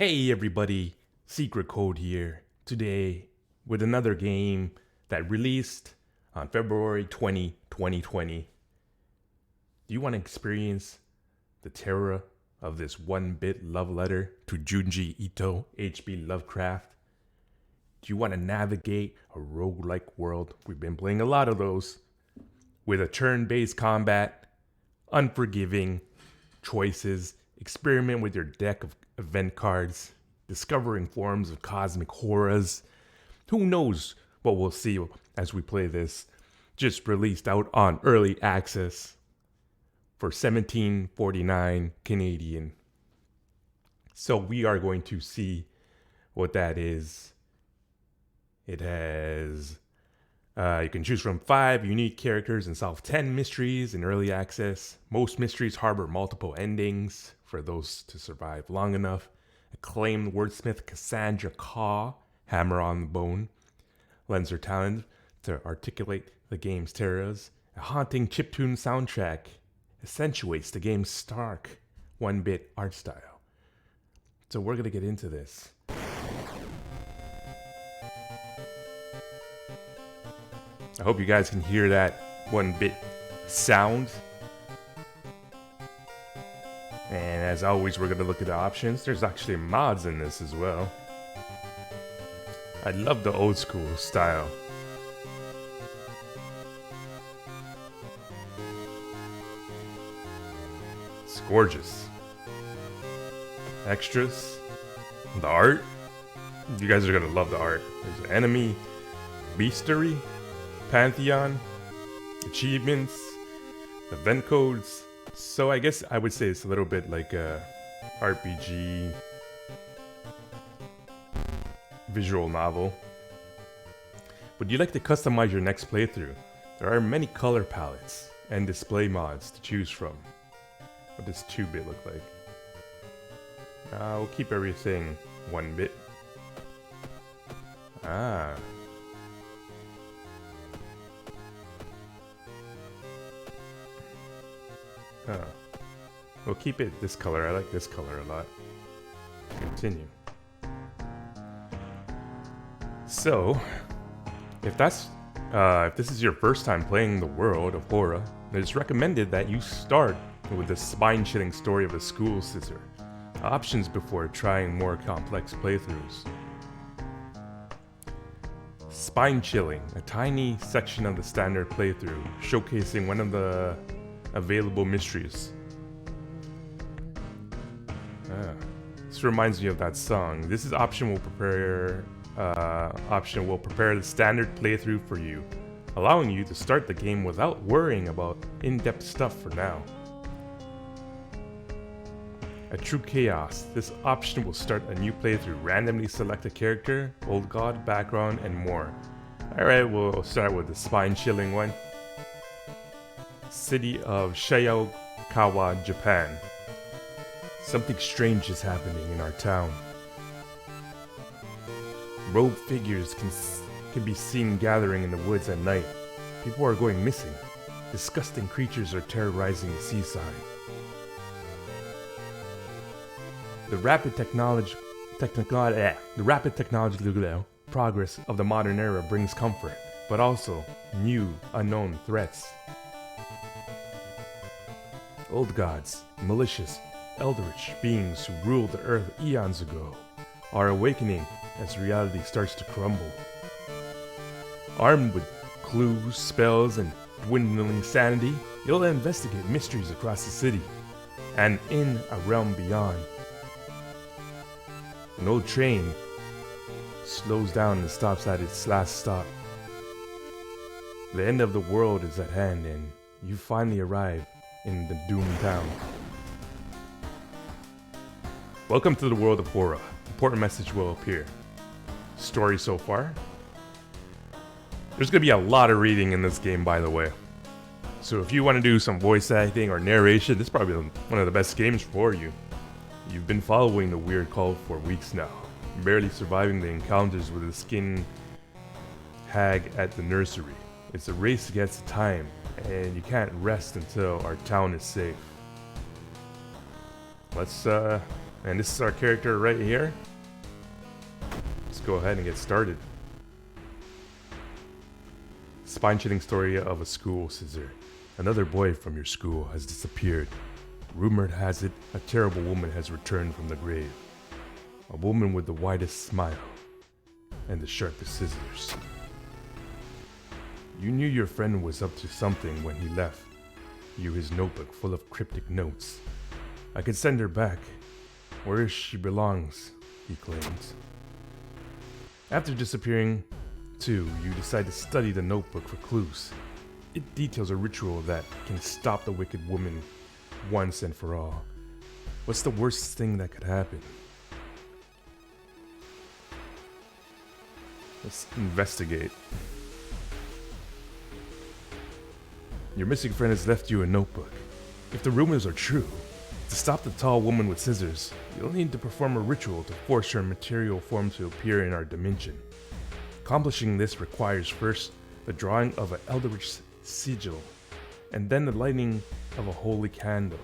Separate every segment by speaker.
Speaker 1: Hey everybody, Secret Code here, today with another game that released on February 20, 2020. Do you want to experience the terror of this one-bit love letter to Junji Ito, H.P. Lovecraft? Do you want to navigate a roguelike world? We've been playing a lot of those, with a turn-based combat, unforgiving choices, experiment with your deck of event cards, discovering forms of cosmic horrors. Who knows what we'll see as we play this. Just released out on early access for $17.49 Canadian. So we are going to see what that is. It has you can choose from 5 unique characters and solve 10 mysteries in early access. Most mysteries harbor multiple endings for those to survive long enough. Acclaimed wordsmith Cassandra Caw, hammer on the bone, lends her talent to articulate the game's terrors. A haunting chiptune soundtrack accentuates the game's stark, one-bit art style. So we're going to get into this. I hope you guys can hear that one-bit sound. And as always, we're going to look at the options. There's actually mods in this as well. I love the old school style. It's gorgeous. Extras. The art. You guys are going to love the art. There's an enemy. Beastery. Pantheon, achievements, event codes. So I guess I would say it's a little bit like a RPG visual novel. Would you like to customize your next playthrough? There are many color palettes and display mods to choose from. What does 2-bit look like? We'll keep everything 1-bit. We'll keep it this color. I like this color a lot. Continue. So, if this is your first time playing the world of horror, it's recommended that you start with the spine-chilling story of a school sister. Options before trying more complex playthroughs. Spine-chilling, a tiny section of the standard playthrough, showcasing one of the available mysteries. This reminds me of that song. This option will prepare the standard playthrough for you, allowing you to start the game without worrying about in-depth stuff for now. A true chaos. This option will start a new playthrough. Randomly select a character, old god, background, and more. Alright, we'll start with the spine-chilling one. City of Shiyokawa, Japan. Something strange is happening in our town. Rogue figures can be seen gathering in the woods at night. People are going missing. Disgusting creatures are terrorizing the seaside. The rapid technological progress of the modern era brings comfort, but also new, unknown threats. Old gods, malicious, eldritch beings who ruled the earth eons ago, are awakening as reality starts to crumble. Armed with clues, spells, and dwindling sanity, you'll investigate mysteries across the city and in a realm beyond. An old train slows down and stops at its last stop. The end of the world is at hand, and you finally arrive in the doomed town. Welcome to the world of horror. Important message will appear. Story so far. There's going to be a lot of reading in this game, by the way. So if you want to do some voice acting or narration, this is probably one of the best games for you. You've been following the weird cult for weeks now, barely surviving the encounters with the skin hag at the nursery. It's a race against time, and you can't rest until our town is safe. Let's And this is our character right here. Let's go ahead and get started. Spine-chilling story of a school scissor. Another boy from your school has disappeared. Rumored has it, a terrible woman has returned from the grave. A woman with the widest smile and the sharpest scissors. You knew your friend was up to something when he left you his notebook full of cryptic notes. I could send her back, where she belongs, he claims. After disappearing, too, you decide to study the notebook for clues. It details a ritual that can stop the wicked woman once and for all. What's the worst thing that could happen? Let's investigate. Your missing friend has left you a notebook. If the rumors are true, to stop the tall woman with scissors, you'll need to perform a ritual to force her material form to appear in our dimension. Accomplishing this requires first the drawing of an eldritch sigil, and then the lighting of a holy candle.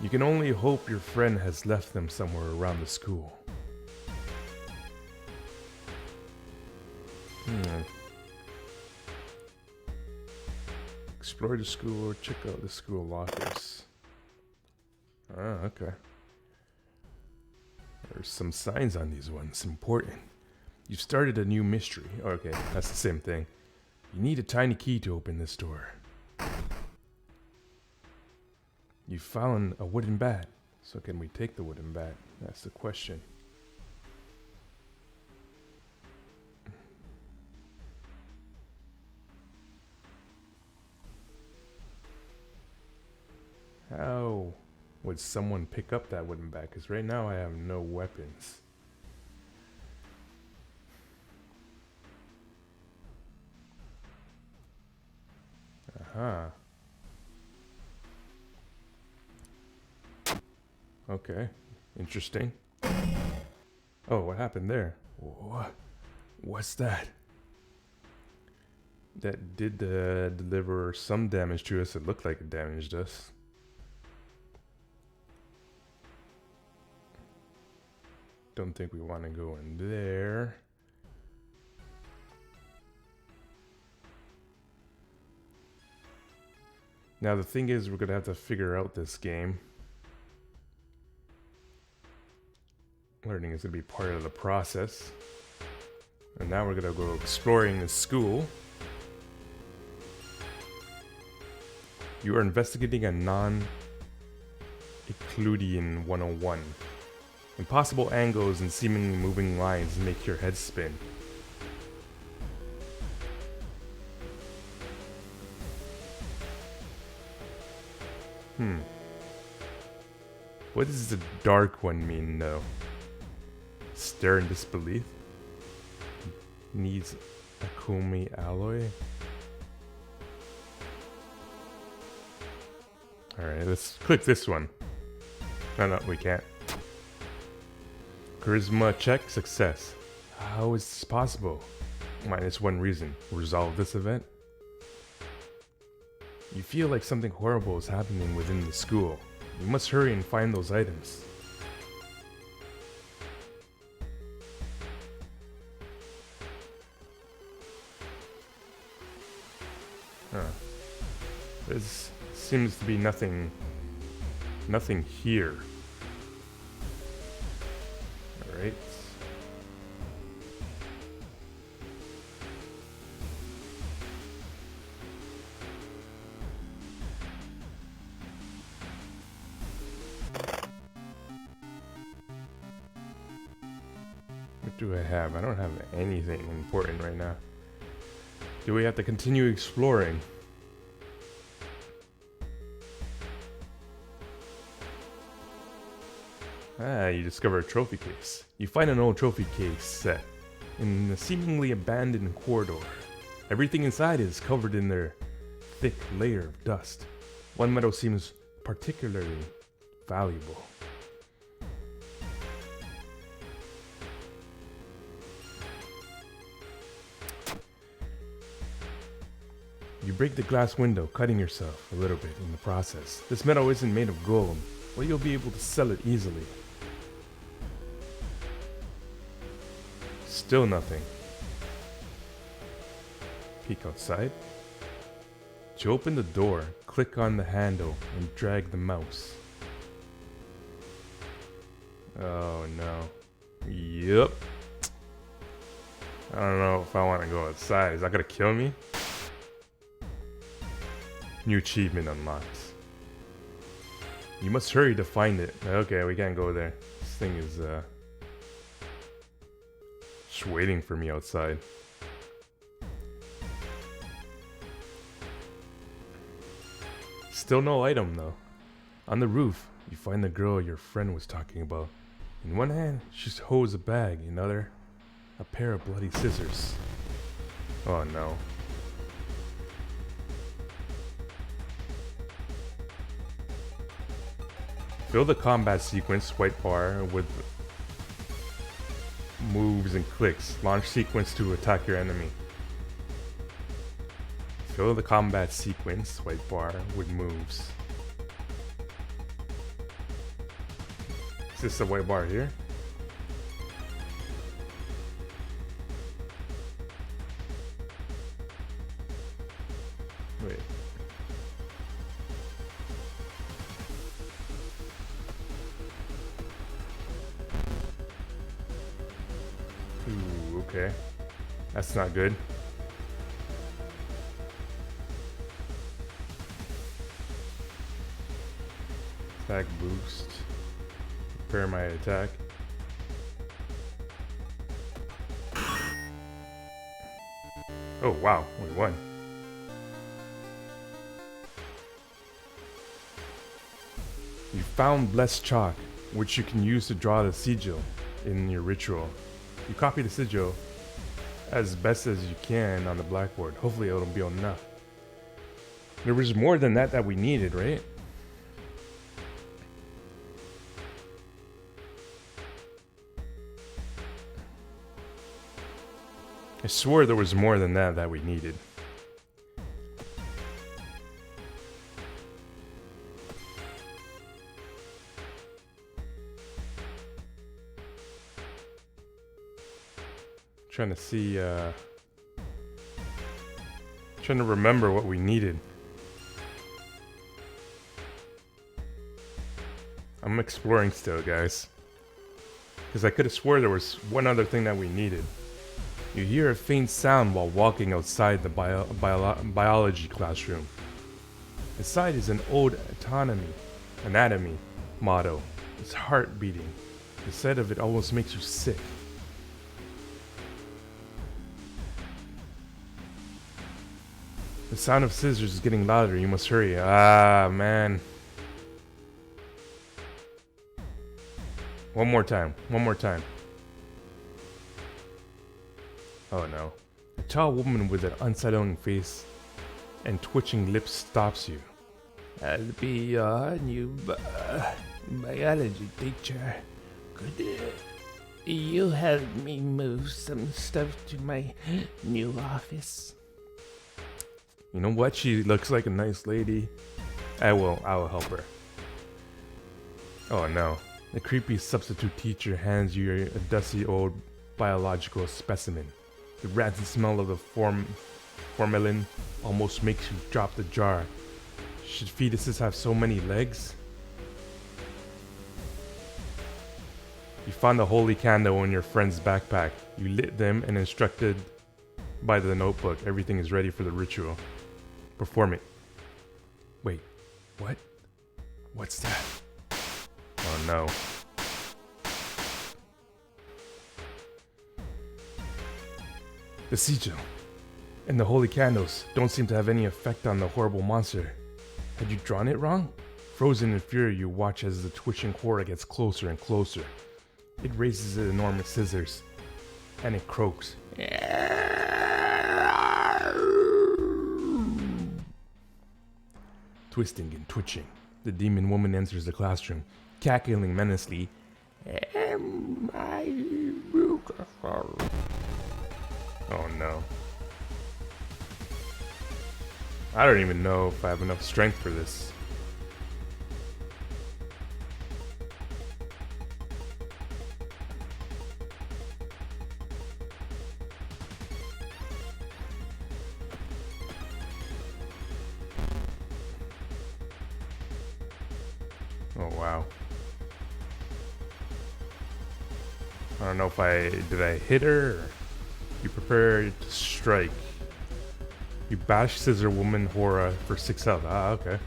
Speaker 1: You can only hope your friend has left them somewhere around the school. Explore the school or check out the school lockers. Ah, okay. There's some signs on these ones. Important. You've started a new mystery. Okay, that's the same thing. You need a tiny key to open this door. You found a wooden bat. So can we take the wooden bat? That's the question. How would someone pick up that wooden bat? Because right now I have no weapons. Aha. Okay. Interesting. Oh, what happened there? What's that? That did deliver some damage to us. It looked like it damaged us. Don't think we want to go in there. Now the thing is, we're gonna have to figure out this game. Learning is gonna be part of the process. And now we're gonna go exploring the school. You are investigating a non-Euclidean 101. Impossible angles and seemingly moving lines make your head spin. What does the dark one mean, though? Stare in disbelief? Needs Akumi alloy? Alright, let's click this one. No, we can't. Charisma check, success. How is this possible? -1 reason. Resolve this event. You feel like something horrible is happening within the school. You must hurry and find those items. There seems to be nothing here. Alright. What do I have? I don't have anything important right now. Do we have to continue exploring? You discover a trophy case. You find an old trophy case set in a seemingly abandoned corridor. Everything inside is covered in their thick layer of dust. One metal seems particularly valuable. You break the glass window, cutting yourself a little bit in the process. This metal isn't made of gold, but you'll be able to sell it easily. Still nothing. Peek outside. To open the door, click on the handle and drag the mouse. Oh no. Yep. I don't know if I want to go outside. Is that gonna kill me? New achievement unlocked. You must hurry to find it. Okay, we can't go there. This thing is just waiting for me outside. Still no item though. On the roof, you find the girl your friend was talking about. In one hand, she holds a bag. In other, a pair of bloody scissors. Oh no. Fill the combat sequence white bar with moves and clicks. Launch sequence to attack your enemy. Fill the combat sequence white bar with moves. Is this the white bar here? Wait. Ooh, okay. That's not good. Attack boost. Prepare my attack. Oh wow, we won. You found blessed chalk, which you can use to draw the sigil in your ritual. You copy the sigil as best as you can on the blackboard. Hopefully it'll be enough. There was more than that we needed, right? I swore there was more than that we needed. Trying to see, trying to remember what we needed. I'm exploring still, guys. Because I could have swore there was one other thing that we needed. You hear a faint sound while walking outside the biology classroom. Inside is an old anatomy motto. It's heart beating. The sight of it almost makes you sick. The sound of scissors is getting louder. You must hurry. Ah, man. One more time. One more time. Oh no. A tall woman with an unsettling face and twitching lips stops you.
Speaker 2: I'll be your new biology teacher. Could you help me move some stuff to my new office?
Speaker 1: You know what? She looks like a nice lady. I will help her. Oh no. The creepy substitute teacher hands you a dusty old biological specimen. The rancid smell of the formalin almost makes you drop the jar. Should fetuses have so many legs? You found the holy candle in your friend's backpack. You lit them and instructed by the notebook. Everything is ready for the ritual. Perform it. Wait, what? What's that? Oh no. The sigil and the holy candles don't seem to have any effect on the horrible monster. Had you drawn it wrong? Frozen in fear, you watch as the twitching horror gets closer and closer. It raises its enormous scissors, and it croaks. Twisting and twitching, the demon woman enters the classroom, cackling menacingly.
Speaker 2: Am I
Speaker 1: Oh no. I don't even know if I have enough strength for this. Oh wow. I don't know if did I hit her? Or you prepare to strike. You bash Scissor Woman Hora for 6 health. Ah, okay.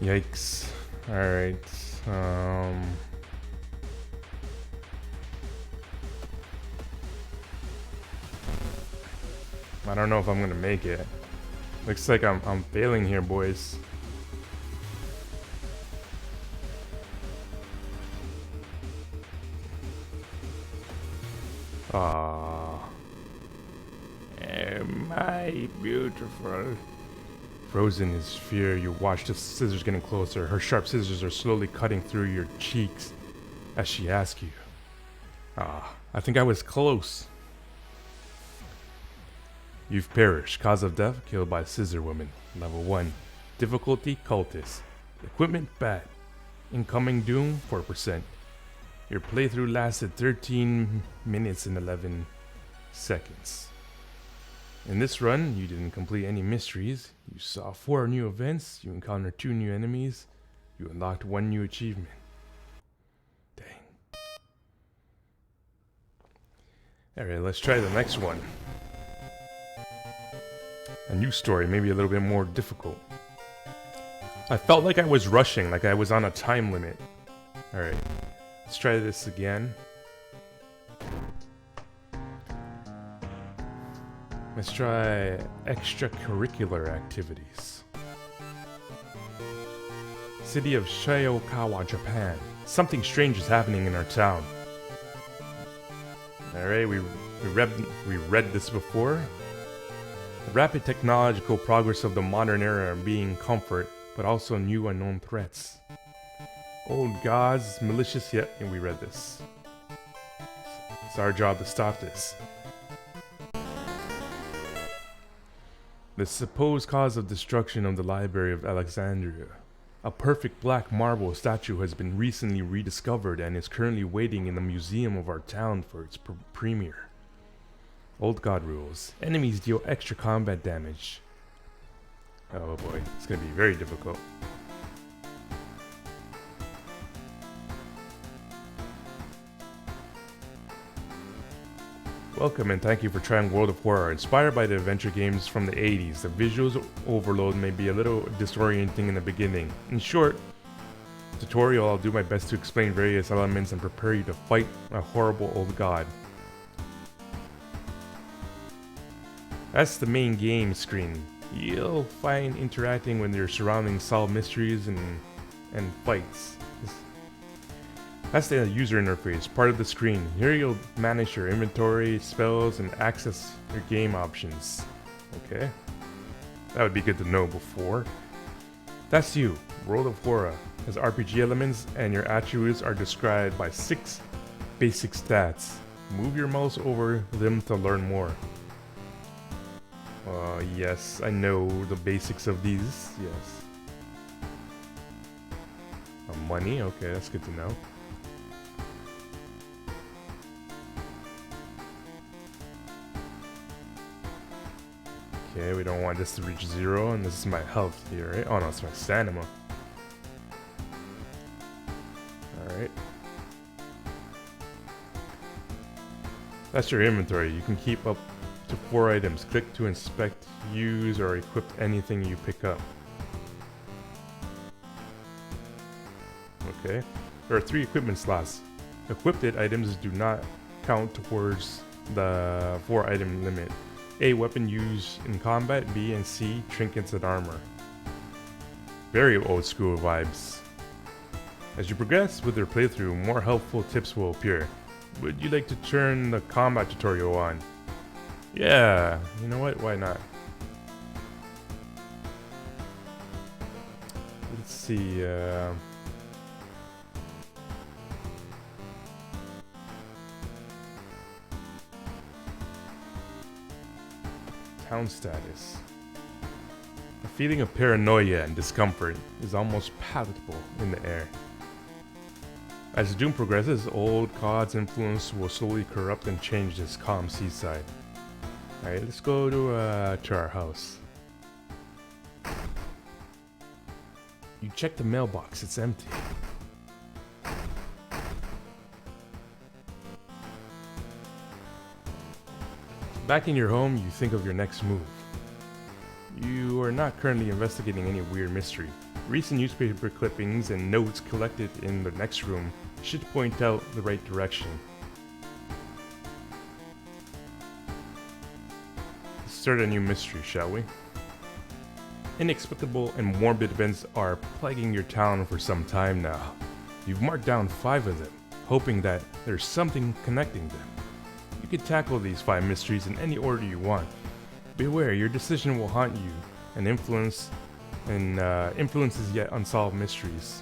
Speaker 1: Yikes. Alright. I don't know if I'm gonna make it. Looks like I'm failing here, boys. Ah.
Speaker 2: Am I beautiful?
Speaker 1: Frozen in fear, you watch the scissors getting closer. Her sharp scissors are slowly cutting through your cheeks as she asks you. Ah, I think I was close. You've perished. Cause of death, killed by Scissor Woman. Level 1. Difficulty, cultist. Equipment, bad. Incoming doom, 4%. Your playthrough lasted 13 minutes and 11 seconds. In this run, you didn't complete any mysteries. You saw 4 new events. You encountered 2 new enemies. You unlocked 1 new achievement. Dang. Alright, let's try the next one. A new story, maybe a little bit more difficult. I felt like I was rushing, like I was on a time limit. Alright, let's try this again. Let's try extracurricular activities. City of Shiokawa, Japan. Something strange is happening in our town. Alright, we read this before. The rapid technological progress of the modern era being comfort, but also new unknown threats. Old gods, malicious yet, and we read this. It's our job to stop this. The supposed cause of destruction of the Library of Alexandria. A perfect black marble statue has been recently rediscovered and is currently waiting in the museum of our town for its premiere. Old God rules. Enemies deal extra combat damage. Oh boy, it's gonna be very difficult. Welcome and thank you for trying World of Horror. Inspired by the adventure games from the 80s, the visuals overload may be a little disorienting in the beginning. In short, tutorial I'll do my best to explain various elements and prepare you to fight a horrible old god. That's the main game screen. You'll find interacting with your surroundings, solve mysteries and fights. That's the user interface, part of the screen. Here you'll manage your inventory, spells, and access your game options. Okay. That would be good to know before. That's you. World of Horror has RPG elements and your attributes are described by 6 basic stats. Move your mouse over them to learn more. Yes, I know the basics of these, yes. Money, okay, that's good to know. Okay, we don't want this to reach 0, and this is my health here, right? Oh no, it's my stamina. Alright. That's your inventory. You can keep up to 4 items. Click to inspect, use, or equip anything you pick up. Okay. There are 3 equipment slots. Equipped items do not count towards the 4 item limit. A, weapon used in combat. B and C, trinkets and armor. Very old school vibes. As you progress with your playthrough, more helpful tips will appear. Would you like to turn the combat tutorial on? Yeah, you know what? Why not? Let's see. Town status. A feeling of paranoia and discomfort is almost palatable in the air. As the doom progresses, old God's influence will slowly corrupt and change this calm seaside. Alright, let's go to our house. You check the mailbox, it's empty. Back in your home, you think of your next move. You are not currently investigating any weird mystery. Recent newspaper clippings and notes collected in the next room should point out the right direction. Let's start a new mystery, shall we? Inexplicable and morbid events are plaguing your town for some time now. You've marked down 5 of them, hoping that there's something connecting them. You could tackle these 5 mysteries in any order you want. Beware, your decision will haunt you and influences yet unsolved mysteries.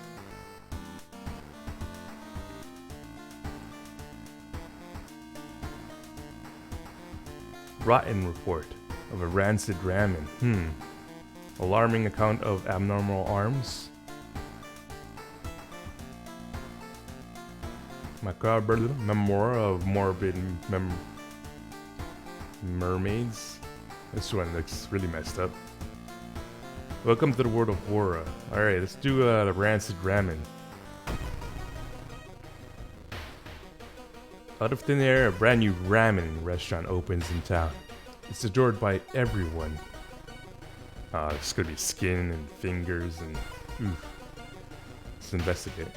Speaker 1: Rotten report of a rancid ramen. Alarming account of abnormal arms. Macabre memoir of morbid mermaids. This one looks really messed up. Welcome to the world of horror. Alright, let's do the rancid ramen. Out of thin air, a brand new ramen restaurant opens in town. It's adored by everyone. There's gonna be skin and fingers and oof. Let's investigate.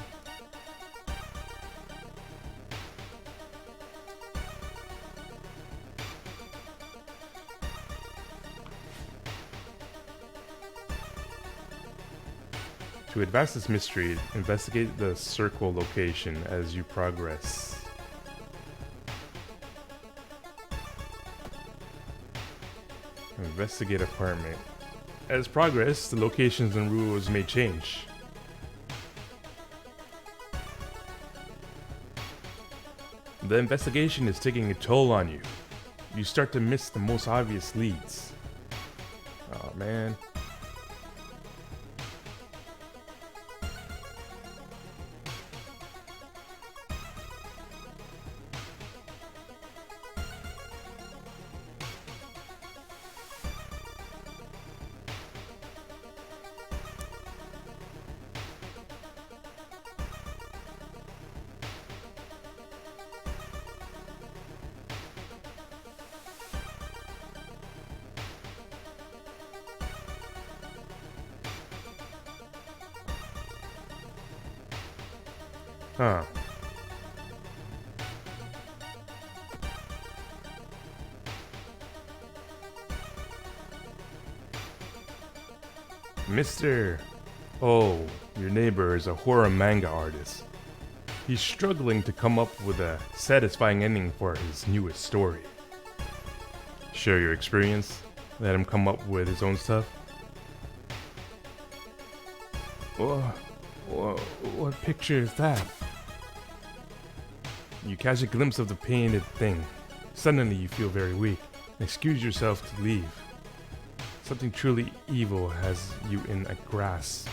Speaker 1: To advance this mystery, investigate the circle location as you progress. Investigate apartment. As progress, the locations and rules may change. The investigation is taking a toll on you. You start to miss the most obvious leads. Oh man. Huh. Mr. Oh, your neighbor is a horror manga artist. He's struggling to come up with a satisfying ending for his newest story. Share your experience. Let him come up with his own stuff. What picture is that? You catch a glimpse of the painted thing. Suddenly you feel very weak. Excuse yourself to leave. Something truly evil has you in a grasp.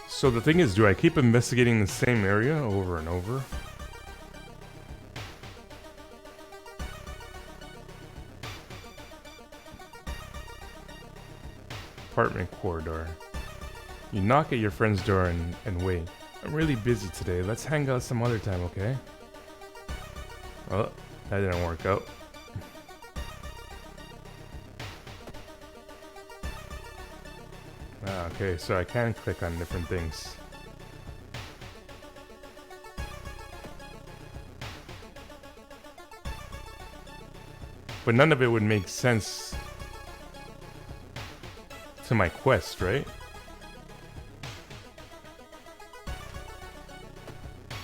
Speaker 1: So the thing is, do I keep investigating the same area over and over? Apartment corridor. You knock at your friend's door and wait. I'm really busy today. Let's hang out some other time, okay? Well, that didn't work out. Okay, so I can click on different things. But none of it would make sense to my quest, right?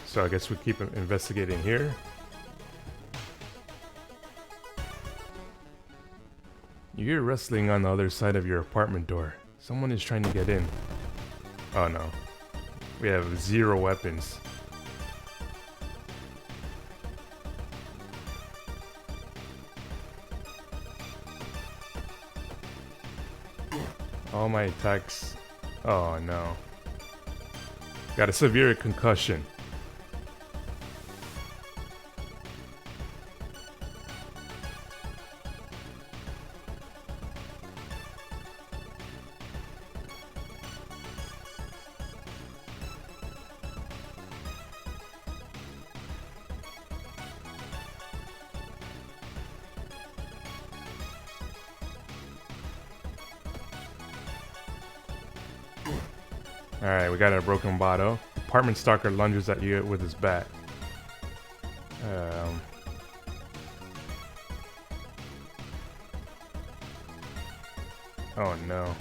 Speaker 1: So So I guess we keep investigating here. You hear rustling on the other side of your apartment door. Someone is trying to get in. Oh no. We have 0 weapons. All my attacks. Oh no. Got a severe concussion. Alright, we got a broken bottle. Apartment stalker lunges at you with his bat. Oh no.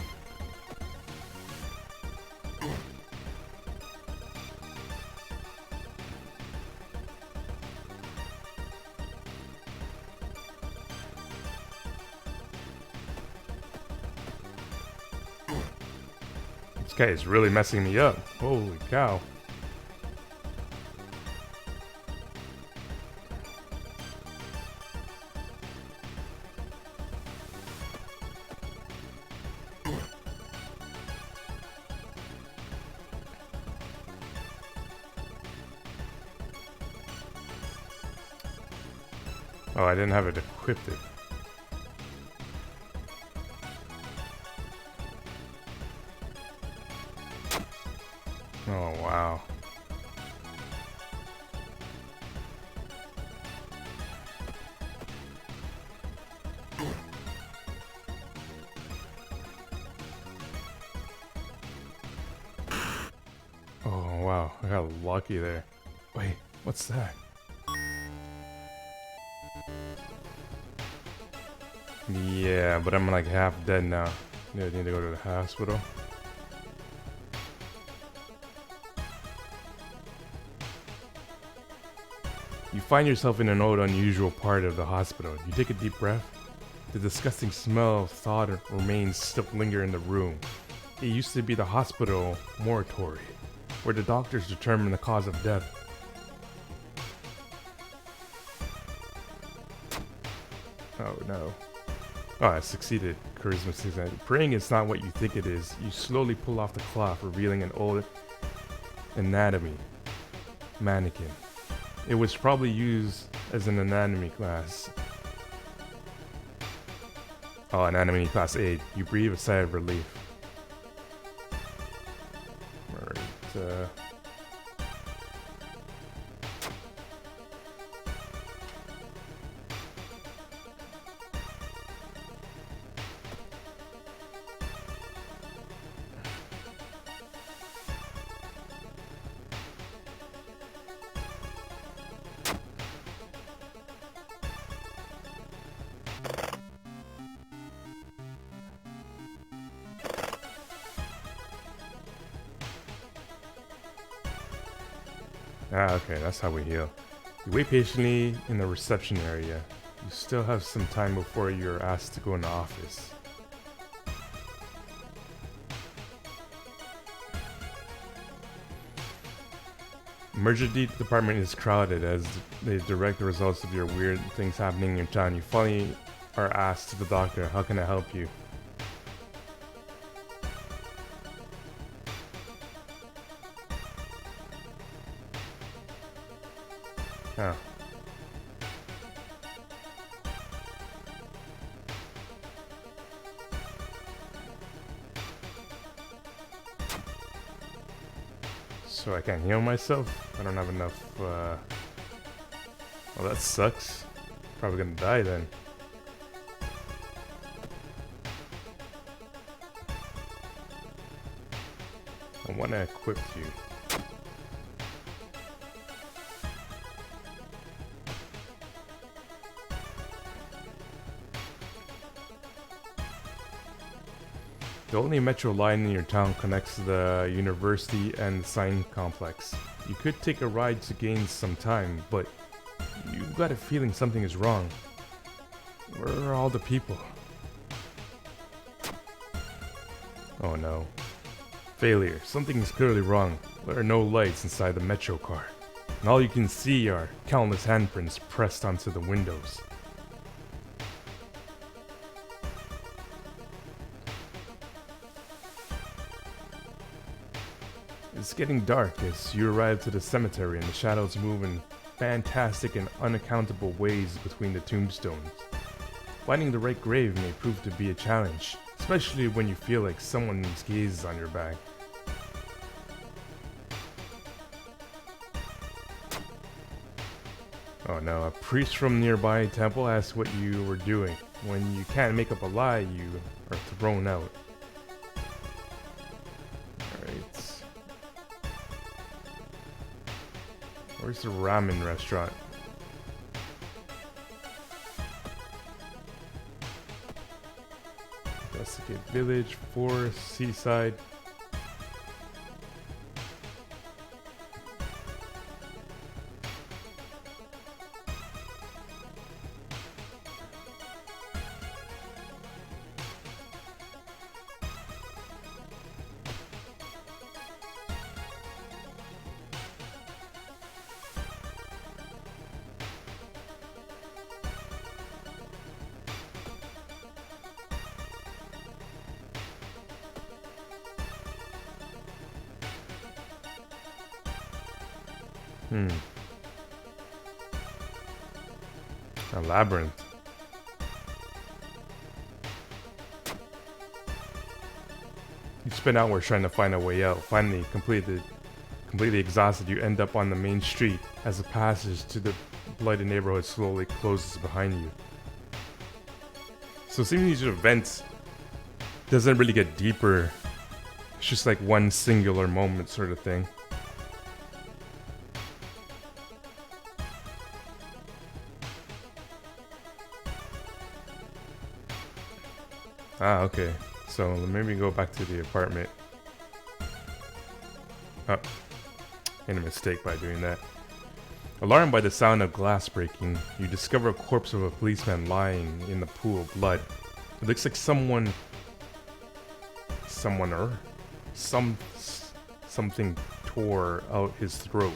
Speaker 1: This guy is really messing me up. Holy cow. Oh, I didn't have it equipped. Oh, wow. Oh, wow. I got lucky there. Wait, what's that? Yeah, but I'm like half dead now. I need to go to the hospital. You find yourself in an old, unusual part of the hospital. You take a deep breath. The disgusting smell of thawed remains still linger in the room. It used to be the hospital mortuary, where the doctors determine the cause of death. Oh no. Oh, I succeeded. Charisma 6. Praying is not what you think it is. You slowly pull off the cloth, revealing an old anatomy mannequin. It was probably used as an anatomy class. Oh, anatomy class aid. You breathe a sigh of relief. Alright, okay, that's how we heal. You wait patiently in the reception area. You still have some time before you're asked to go in the office. Emergency department is crowded as they direct the results of your weird things happening in your town. You finally are asked to the doctor, how can I help you? Oh. So I can't heal myself? I don't have enough, well, that sucks. Probably gonna die then. I wanna equip you. The only metro line in your town connects the university and the sign complex. You could take a ride to gain some time, but you got a feeling something is wrong. Where are all the people? Oh no. Failure. Something is clearly wrong. There are no lights inside the metro car, and all you can see are countless handprints pressed onto the windows. It's getting dark as you arrive to the cemetery, and the shadows move in fantastic and unaccountable ways between the tombstones. Finding the right grave may prove to be a challenge, especially when you feel like someone's gaze is on your back. Oh no, a priest from nearby temple asks what you were doing. When you can't make up a lie, you are thrown out. Alright. Where's the ramen restaurant? Investigate village, forest, seaside. A labyrinth. You spend hours trying to find a way out. Finally, completely exhausted, you end up on the main street as the passage to the blighted neighborhood slowly closes behind you. So seeing these events doesn't really get deeper. It's just like one singular moment sort of thing. Ah, okay. So maybe go back to the apartment. Oh, made a mistake by doing that. Alarmed by the sound of glass breaking, you discover a corpse of a policeman lying in the pool of blood. It looks like something tore out his throat.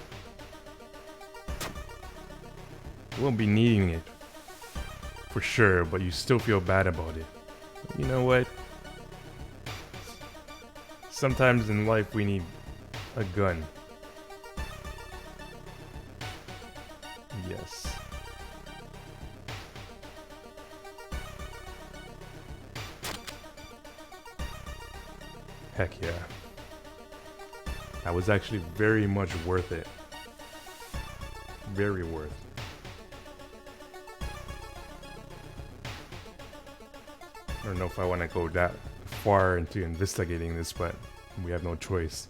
Speaker 1: You won't be needing it for sure, but you still feel bad about it. You know what? Sometimes in life we need a gun. Yes. Heck yeah. That was actually very much worth it. Very worth. I don't know if I want to go that far into investigating this, but we have no choice.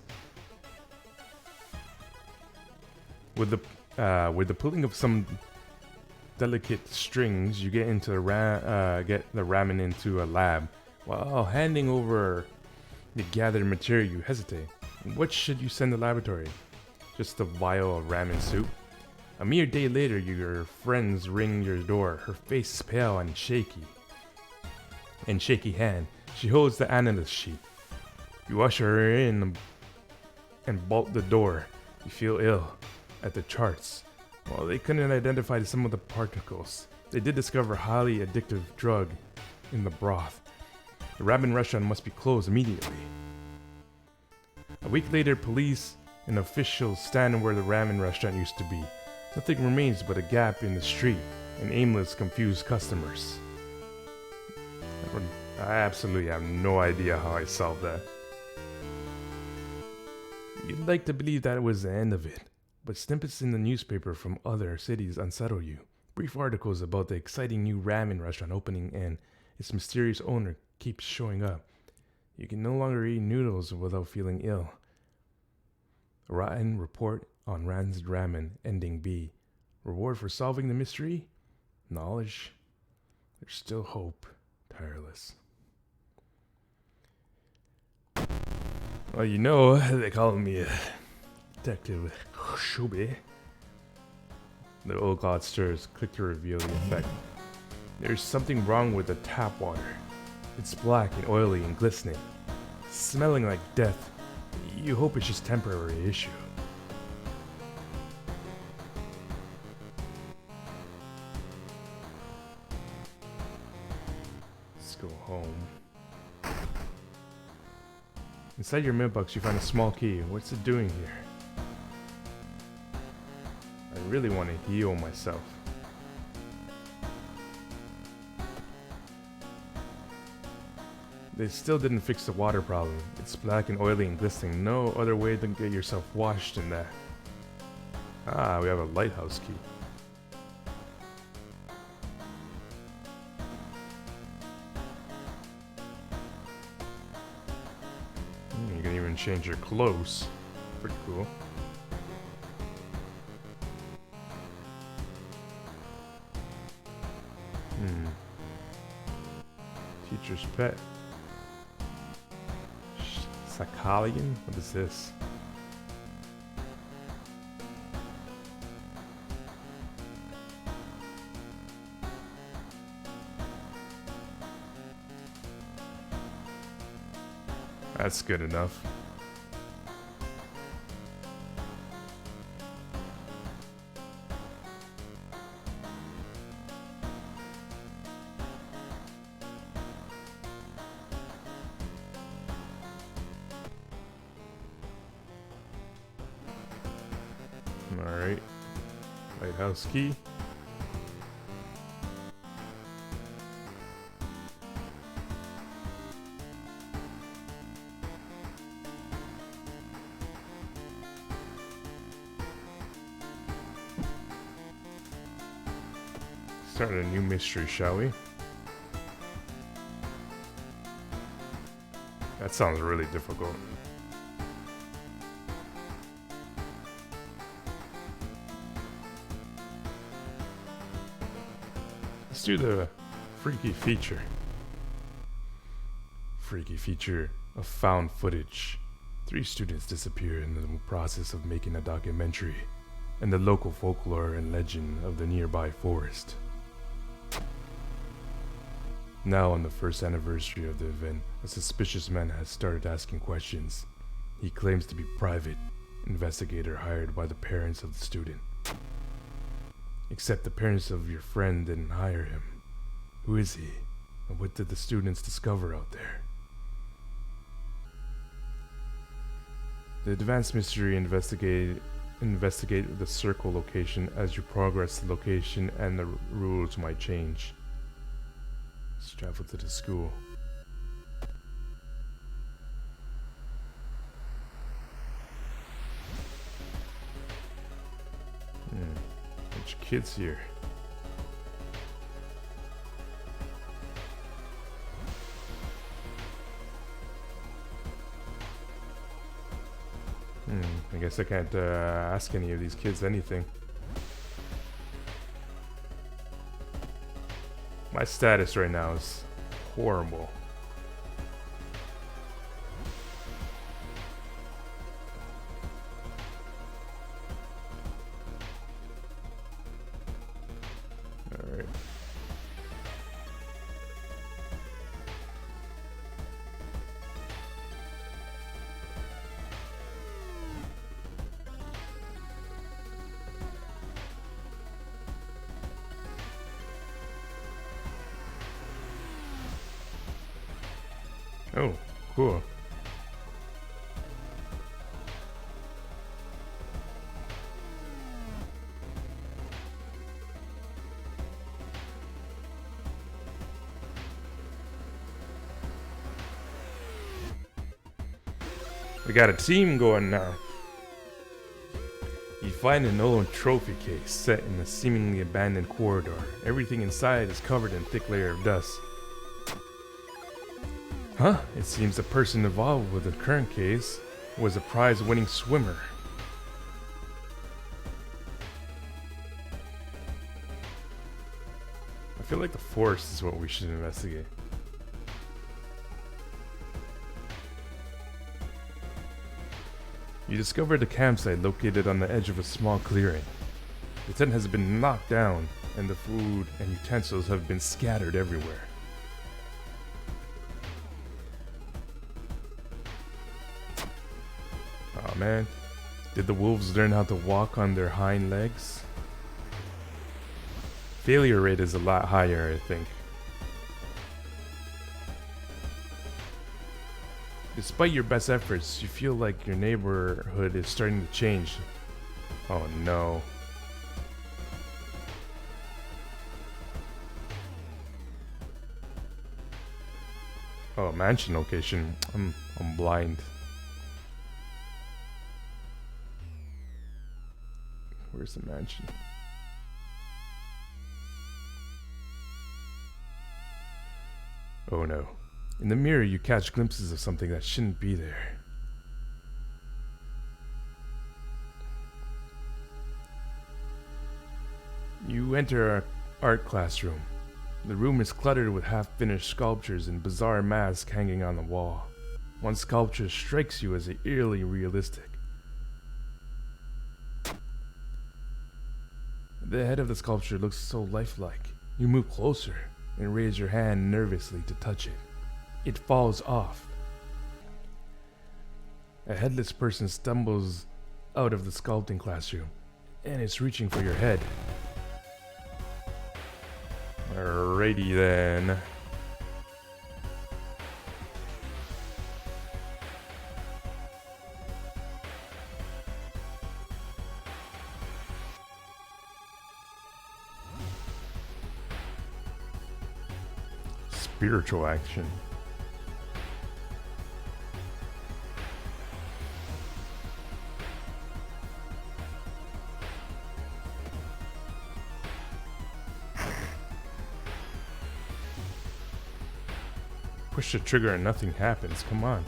Speaker 1: With the pulling of some delicate strings, you get into get the ramen into a lab. While handing over the gathered material, you hesitate. What should you send to the laboratory? Just a vial of ramen soup? A mere day later, your friends ring your door. Her face is pale and shaky. In shaky hand, she holds the analyst sheet. You usher her in and bolt the door. You feel ill at the charts. While they couldn't identify some of the particles, they did discover a highly addictive drug in the broth. The ramen restaurant must be closed immediately. A week later, police and officials stand where the ramen restaurant used to be. Nothing remains but a gap in the street and aimless, confused customers. I absolutely have no idea how I solved that. You'd like to believe that it was the end of it, but snippets in the newspaper from other cities unsettle you. Brief articles about the exciting new ramen restaurant opening and its mysterious owner keeps showing up. You can no longer eat noodles without feeling ill. A rotten report on rancid ramen, ending B. Reward for solving the mystery? Knowledge. There's still hope. Tireless. Well, you know, they call me a Detective Shube. The old god stirs. Click to reveal the effect. There's something wrong with the tap water. It's black and oily and glistening, smelling like death. You hope it's just temporary issue. Let's go home. Inside your mailbox you find a small key. What's it doing here? I really want to heal myself. They still didn't fix the water problem. It's black and oily and glistening. No other way than get yourself washed in that. Ah, we have a lighthouse key. You can even change your clothes. Pretty cool. Teacher's pet. Sakalian? What is this? That's good enough. Alright. Lighthouse key. Start a new mystery, shall we? That sounds really difficult. Let's do the freaky feature. Freaky feature of found footage. 3 students disappear in the process of making a documentary, and the local folklore and legend of the nearby forest. Now, on the first anniversary of the event, a suspicious man has started asking questions. He claims to be private investigator hired by the parents of the student. Except the parents of your friend didn't hire him. Who is he? And what did the students discover out there? The advanced mystery investigate the circle location. As you progress, the location and the rules might change. Let's travel to the school. Bunch of kids here. I guess I can't ask any of these kids anything. My status right now is horrible. Alright. Oh, cool. We got a team going now. You find an old trophy case set in a seemingly abandoned corridor. Everything inside is covered in a thick layer of dust. Huh? It seems the person involved with the current case was a prize-winning swimmer. I feel like the forest is what we should investigate. You discover the campsite located on the edge of a small clearing. The tent has been knocked down, and the food and utensils have been scattered everywhere. Aw man, did the wolves learn how to walk on their hind legs? Failure rate is a lot higher, I think. Despite your best efforts, you feel like your neighborhood is starting to change. Oh no. Oh, mansion location. I'm blind. Where's the mansion? Oh no. In the mirror, you catch glimpses of something that shouldn't be there. You enter our art classroom. The room is cluttered with half-finished sculptures and bizarre masks hanging on the wall. One sculpture strikes you as eerily realistic. The head of the sculpture looks so lifelike. You move closer and raise your hand nervously to touch it. It falls off. A headless person stumbles out of the sculpting classroom, and it's reaching for your head. Alrighty then. Spiritual action. Push the trigger and nothing happens. Come on.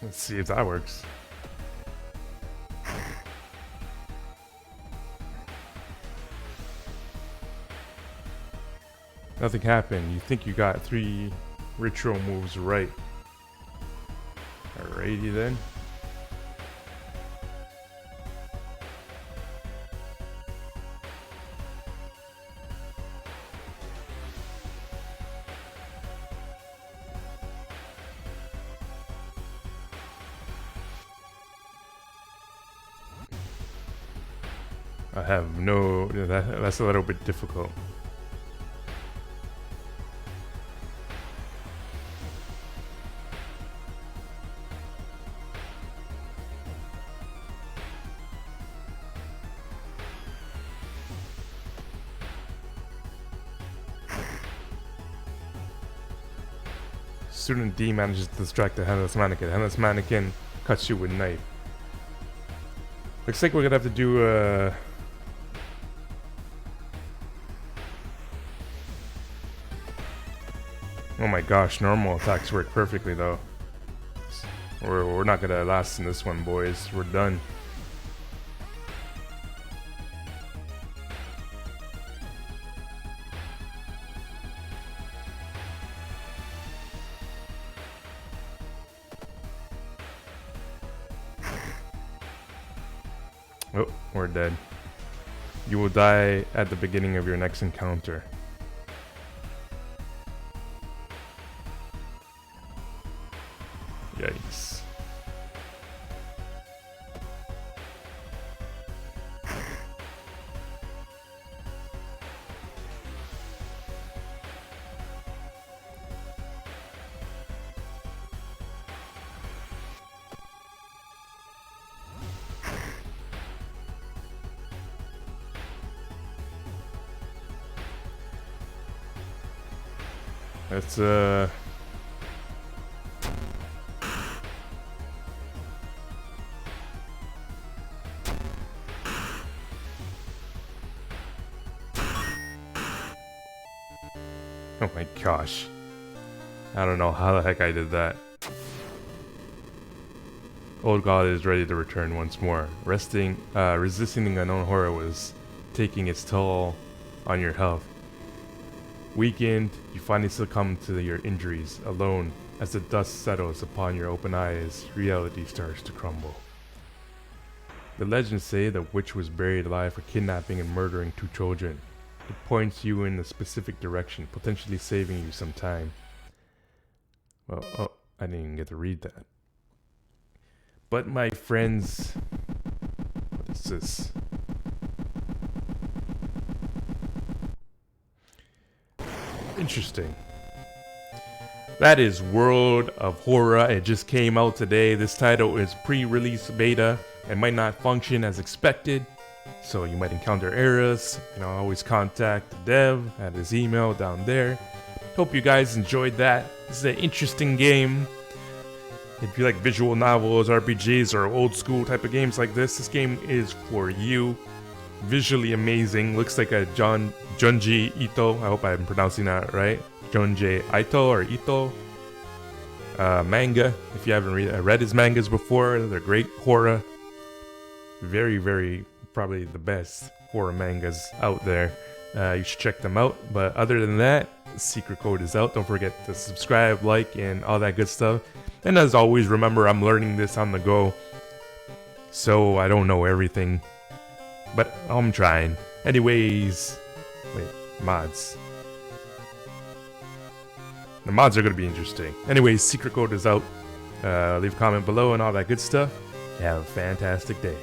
Speaker 1: Let's see if that works. Nothing happened. You think you got 3 ritual moves right. Alrighty then. I have no... that's a little bit difficult. Student D manages to distract the headless mannequin. Headless mannequin cuts you with knife. Looks like we're gonna have to do oh my gosh, normal attacks work perfectly though. We're not gonna last in this one, boys. We're done. Oh, we're dead. You will die at the beginning of your next encounter. Yikes. Let's Oh my gosh. I don't know how the heck I did that. Old God is ready to return once more. Resisting the unknown horror was taking its toll on your health. Weakened, you finally succumb to your injuries, alone. As the dust settles upon your open eyes, reality starts to crumble. The legends say the witch was buried alive for kidnapping and murdering 2 children. It points you in a specific direction, potentially saving you some time. Well, oh, I didn't even get to read that. But my friends, what is this? Interesting. That is World of Horror. It just came out today. This title is pre-release beta and might not function as expected, so you might encounter errors. You know, always contact the dev at his email down there. Hope you guys enjoyed that. This is an interesting game. If you like visual novels, RPGs, or old school type of games like this game is for you. Visually amazing. Looks like a Junji Ito. I hope I'm pronouncing that right. Junji Ito or Ito manga. If you haven't read his mangas before, they're great horror. Very, very probably the best horror mangas out there. You should check them out. But other than that, Secret Code is out. Don't forget to subscribe, like, and all that good stuff. And as always, remember I'm learning this on the go, so I don't know everything, but I'm trying. Anyways, wait, mods. The mods are going to be interesting. Anyways, Secret Code is out. Leave a comment below and all that good stuff. Have a fantastic day.